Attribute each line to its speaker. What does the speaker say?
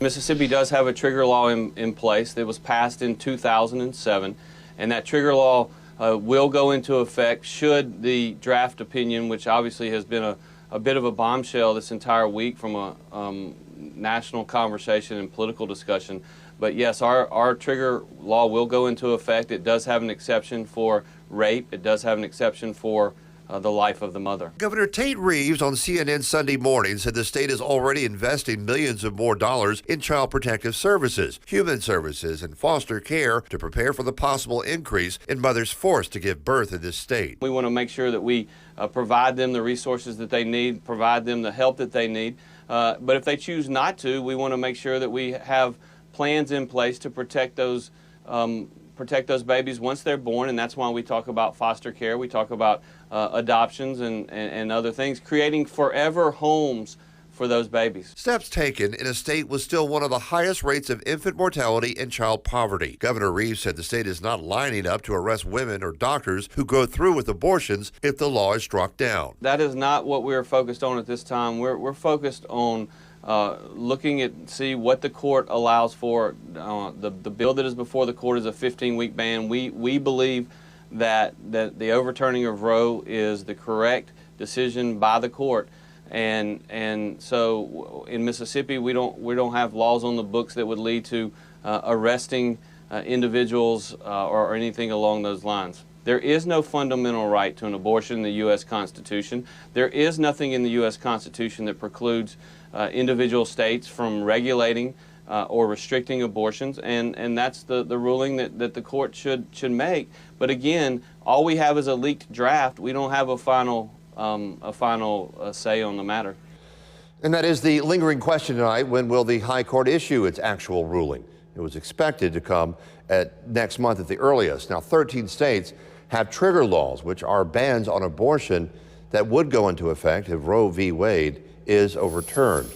Speaker 1: Mississippi does have a trigger law in place that was passed in 2007, and that trigger law will go into effect should the draft opinion, which obviously has been a bit of a bombshell this entire week from a national conversation and political discussion. But yes, our trigger law will go into effect. It does have an exception for rape. It does have an exception for the life of the mother.
Speaker 2: Governor Tate Reeves on CNN Sunday Morning said the state is already investing millions of more dollars in child protective services, human services, and foster care to prepare for the possible increase in mothers forced to give birth in this state.
Speaker 1: We want to make sure that we provide them the resources that they need, provide them the help that they need. But if they choose not to, we want to make sure that we have plans in place to protect those babies once they're born, and that's why we talk about foster care. We talk about adoptions and other things, creating forever homes for those babies.
Speaker 2: Steps taken in a state with still one of the highest rates of infant mortality and child poverty. Governor Reeves said the state is not lining up to arrest women or doctors who go through with abortions if the law is struck down.
Speaker 1: That is not what we're focused on at this time. We're focused on looking at see what the court allows for. The bill that is before the court is a 15-week ban. We believe that the overturning of Roe is the correct decision by the court, and so in Mississippi we don't have laws on the books that would lead to arresting individuals or anything along those lines. There is no fundamental right to an abortion in the U.S. Constitution. There is nothing in the U.S. Constitution that precludes individual states from regulating or restricting abortions, and that's the ruling that the court should make. But again, all we have is a leaked draft. We don't have a final say on the matter.
Speaker 2: And that is the lingering question tonight: when will the High Court issue its actual ruling? It was expected to come next month at the earliest. Now, 13 states have trigger laws, which are bans on abortion that would go into effect if Roe v. Wade is overturned.